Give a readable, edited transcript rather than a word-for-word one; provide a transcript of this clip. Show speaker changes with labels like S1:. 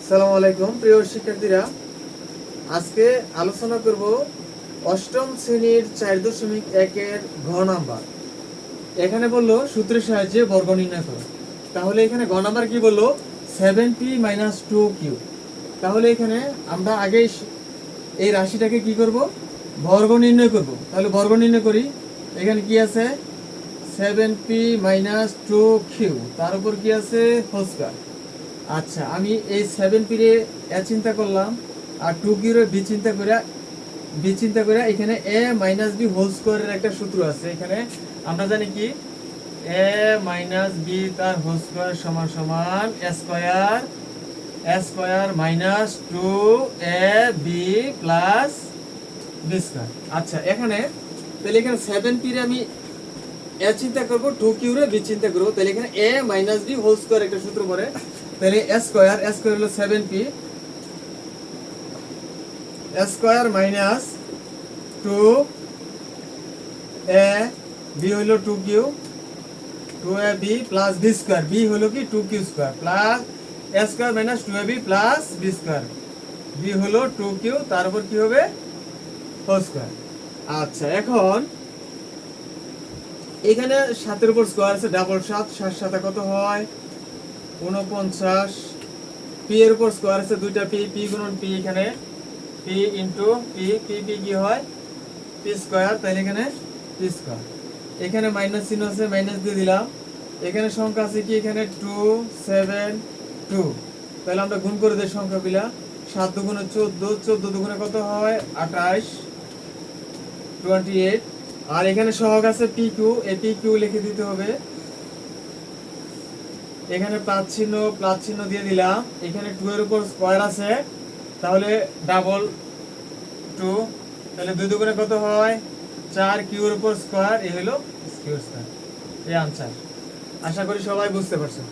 S1: আসসালামু আলাইকুম প্রিয় শিক্ষার্থীরা, আজকে আলোচনা করব অষ্টম শ্রেণীর 4.1 এর ঘ নাম্বার। এখানে বললো সূত্রের সাহায্যে বর্গ নির্ণয় করো। তাহলে এখানে ঘ নাম্বার কি বললো? 7p - 2q। তাহলে এখানে আমরা আগে এই রাশিটাকে কি করব? বর্গ নির্ণয় করব। তাহলে বর্গ নির্ণয় করি। এখানে কি আছে? 7p - 2q, তার উপর কি আছে? Whole square. আচ্ছা, আমি এই 7p রে এ চিন্তা করলাম আর 2q রে বি চিন্তা করে এখানে a - b হোল স্কয়ারের একটা সূত্র আছে। এখানে আমরা জানি কি a - b তার হোল স্কয়ার সমান সমান a square - 2ab plus b square. আচ্ছা, এখানে তাহলে এখানে 7p রে আমি এ চিন্তা করব, 2q রে বি চিন্তা করব। তাহলে এখানে a - b হোল স্কয়ার একটা সূত্র পড়ে। তাহলে a স্কয়ার হলো 7p, a square minus 2ab হলো 2q, 2ab plus b square, b হলো কি 2q square plus a square minus 2ab plus b square, b হলো 2q, তার উপর কি হবে? Whole square. আচ্ছা, এখন এখানে 7 এর উপর স্কয়ার আছে, ডাবল 7, 7 7 কত হয়? 49। p এর উপর স্কয়ার আছে দুইটা p, p গুণন p, এখানে p into p, p p কি হয়? p square. তাহলে এখানে p স্কয়ার। এখানে মাইনাস চিহ্ন আছে, মাইনাস দিয়ে দিলাম। এখানে সংখ্যা আছে কি? এখানে 2 7 2। তাহলে আমরা গুণ করে দেই সংখ্যাগুলা। 7 দুগুণে 14, 14 দুগুণে কত হয়? 28, 28। আর এখানে সহগ আছে pq, এই pq লিখে দিতে হবে। এখানে প্লাস চিহ্ন দিয়ে দিলাম। এখানে 2 এর উপর স্কয়ার আছে, তাহলে ডাবল 2। তাহলে 2 দুগুণে কত হয়? 4, কিউ এর উপর স্কয়ার, এই হলো কিউ স্কয়ার। এই আনসার। আশা করি সবাই বুঝতে পারছো।